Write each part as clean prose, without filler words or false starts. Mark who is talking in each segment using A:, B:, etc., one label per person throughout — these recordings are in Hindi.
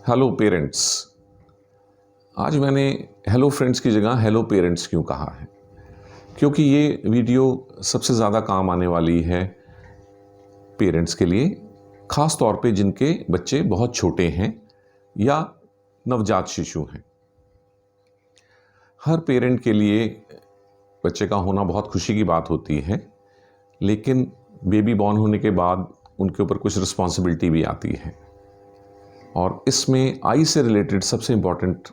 A: Hello parents. आज मैंने हेलो फ्रेंड्स की जगह हेलो पेरेंट्स क्यों कहा है, क्योंकि ये वीडियो सबसे ज़्यादा काम आने वाली है पेरेंट्स के लिए, ख़ास तौर पे जिनके बच्चे बहुत छोटे हैं या नवजात शिशु हैं। हर पेरेंट के लिए बच्चे का होना बहुत खुशी की बात होती है, लेकिन बेबी बॉर्न होने के बाद उनके ऊपर कुछ रिस्पॉन्सिबिलिटी भी आती है और इसमें आई से रिलेटेड सबसे इम्पॉर्टेंट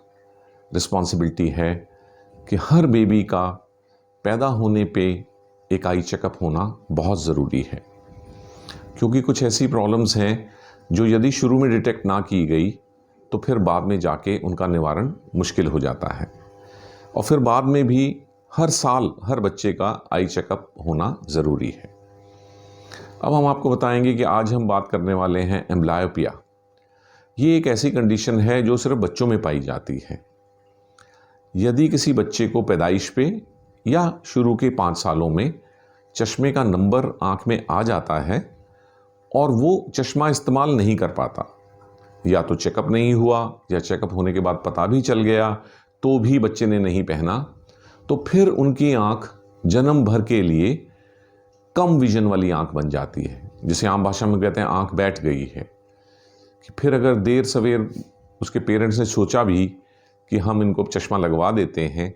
A: रिस्पॉन्सिबिलिटी है कि हर बेबी का पैदा होने पे एक आई चेकअप होना बहुत ज़रूरी है, क्योंकि कुछ ऐसी प्रॉब्लम्स हैं जो यदि शुरू में डिटेक्ट ना की गई तो फिर बाद में जाके उनका निवारण मुश्किल हो जाता है और फिर बाद में भी हर साल हर बच्चे का आई चेकअप होना ज़रूरी है। अब हम आपको बताएंगे कि आज हम बात करने वाले हैं एम्ब्लायोपिया। ये एक ऐसी कंडीशन है जो सिर्फ बच्चों में पाई जाती है। यदि किसी बच्चे को पैदाइश पे या शुरू के 5 सालों में चश्मे का नंबर आँख में आ जाता है और वो चश्मा इस्तेमाल नहीं कर पाता, या तो चेकअप नहीं हुआ या चेकअप होने के बाद पता भी चल गया तो भी बच्चे ने नहीं पहना, तो फिर उनकी आँख जन्म भर के लिए कम विजन वाली आँख बन जाती है, जिसे आम भाषा में कहते हैं आँख बैठ गई है। कि फिर अगर देर सवेर उसके पेरेंट्स ने सोचा भी कि हम इनको चश्मा लगवा देते हैं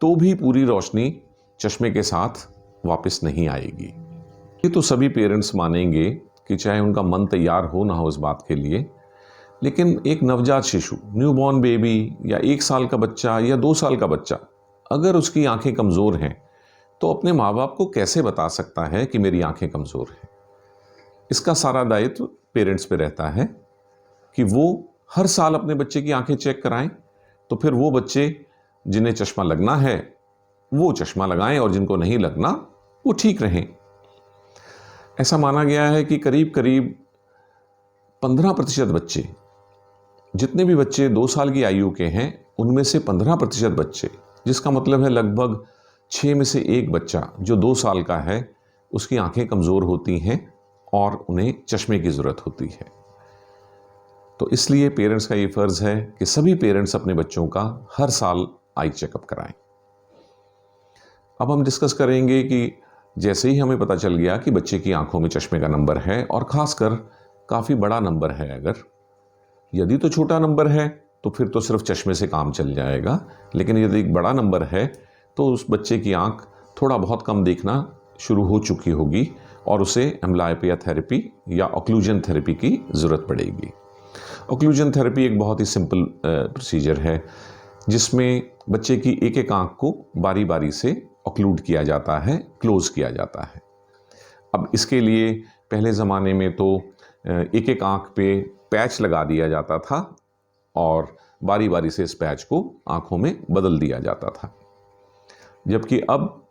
A: तो भी पूरी रोशनी चश्मे के साथ वापस नहीं आएगी। ये तो सभी पेरेंट्स मानेंगे कि चाहे उनका मन तैयार हो ना हो इस बात के लिए, लेकिन एक नवजात शिशु, न्यूबॉर्न बेबी या 1 साल का बच्चा या 2 साल का बच्चा अगर उसकी आंखें कमज़ोर हैं तो अपने माँ बाप को कैसे बता सकता है कि मेरी आंखें कमज़ोर हैं। इसका सारा दायित्व पेरेंट्स पे रहता है कि वो हर साल अपने बच्चे की आंखें चेक कराएं, तो फिर वो बच्चे जिन्हें चश्मा लगना है वो चश्मा लगाएं और जिनको नहीं लगना वो ठीक रहें। ऐसा माना गया है कि करीब करीब 15% बच्चे, जितने भी बच्चे 2 साल की आयु के हैं उनमें से 15% बच्चे, जिसका मतलब है लगभग 6 में से 1 बच्चा जो 2 साल का है उसकी आंखें कमज़ोर होती हैं और उन्हें चश्मे की ज़रूरत होती है। तो इसलिए पेरेंट्स का ये फ़र्ज़ है कि सभी पेरेंट्स अपने बच्चों का हर साल आई चेकअप कराएं। अब हम डिस्कस करेंगे कि जैसे ही हमें पता चल गया कि बच्चे की आंखों में चश्मे का नंबर है और ख़ासकर काफ़ी बड़ा नंबर है, अगर यदि तो छोटा नंबर है तो फिर तो सिर्फ चश्मे से काम चल जाएगा, लेकिन यदि एक बड़ा नंबर है तो उस बच्चे की आंख थोड़ा बहुत कम देखना शुरू हो चुकी होगी और उसे एम्ब्लायोपिया थेरेपी या ऑक्लूजन थेरेपी की ज़रूरत पड़ेगी। ऑक्लूजन थेरेपी एक बहुत ही सिंपल प्रोसीजर है जिसमें बच्चे की एक एक आंख को बारी बारी से ऑक्लूड किया जाता है, क्लोज़ किया जाता है। अब इसके लिए पहले ज़माने में तो एक एक आंख पे पैच लगा दिया जाता था और बारी बारी से इस पैच को आंखों में बदल दिया जाता था, जबकि अब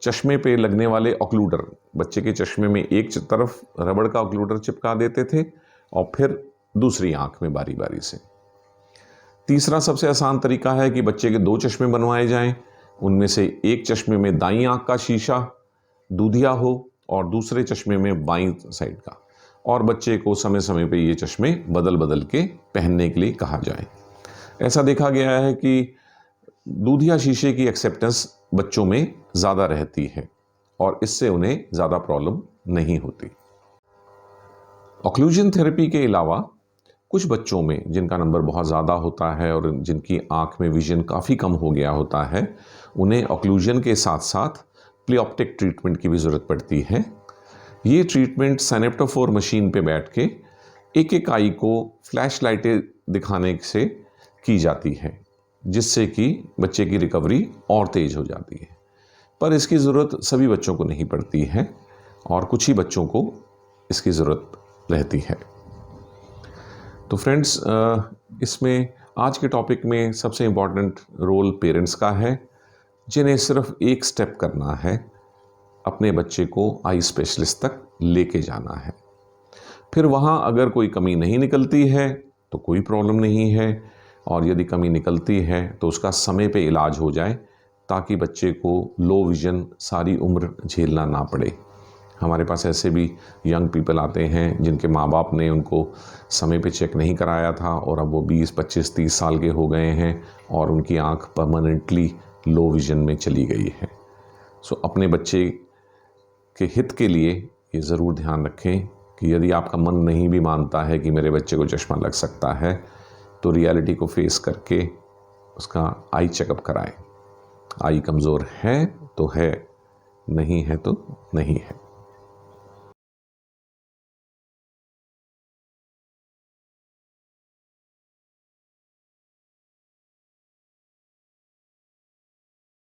A: चश्मे पे लगने वाले ऑक्लूडर, बच्चे के चश्मे में एक तरफ रबड़ का ऑक्लूडर चिपका देते थे और फिर दूसरी आंख में बारी बारी से। तीसरा सबसे आसान तरीका है कि बच्चे के 2 चश्मे बनवाए जाएं, उनमें से एक चश्मे में दाईं आंख का शीशा दूधिया हो और दूसरे चश्मे में बाईं साइड का, और बच्चे को समय समय पे ये चश्मे बदल बदल के पहनने के लिए कहा जाए। ऐसा देखा गया है कि दूधिया शीशे की एक्सेप्टेंस बच्चों में ज़्यादा रहती है और इससे उन्हें ज़्यादा प्रॉब्लम नहीं होती। ऑक्लूजन थेरेपी के अलावा कुछ बच्चों में जिनका नंबर बहुत ज़्यादा होता है और जिनकी आँख में विजन काफ़ी कम हो गया होता है, उन्हें ऑक्लूजन के साथ साथ प्लीऑप्टिक ट्रीटमेंट की भी ज़रूरत पड़ती है। ये ट्रीटमेंट साइनेप्टोफोर मशीन पे बैठ के एक एक आई को फ्लैश लाइटें दिखाने से की जाती है, जिससे कि बच्चे की रिकवरी और तेज़ हो जाती है। पर इसकी ज़रूरत सभी बच्चों को नहीं पड़ती है और कुछ ही बच्चों को इसकी ज़रूरत रहती है। तो फ्रेंड्स, इसमें आज के टॉपिक में सबसे इम्पॉर्टेंट रोल पेरेंट्स का है, जिन्हें सिर्फ एक स्टेप करना है, अपने बच्चे को आई स्पेशलिस्ट तक लेके जाना है। फिर वहाँ अगर कोई कमी नहीं निकलती है तो कोई प्रॉब्लम नहीं है, और यदि कमी निकलती है तो उसका समय पे इलाज हो जाए ताकि बच्चे को लो विज़न सारी उम्र झेलना ना पड़े। हमारे पास ऐसे भी यंग पीपल आते हैं जिनके माँ बाप ने उनको समय पे चेक नहीं कराया था और अब वो 20, 25, 30 साल के हो गए हैं और उनकी आँख परमानेंटली लो विज़न में चली गई है। सो अपने बच्चे के हित के लिए ये ज़रूर ध्यान रखें कि यदि आपका मन नहीं भी मानता है कि मेरे बच्चे को चश्मा लग सकता है, तो रियलिटी को फेस करके उसका आई चेकअप कराएं। आई कमज़ोर है तो है, नहीं है तो नहीं है।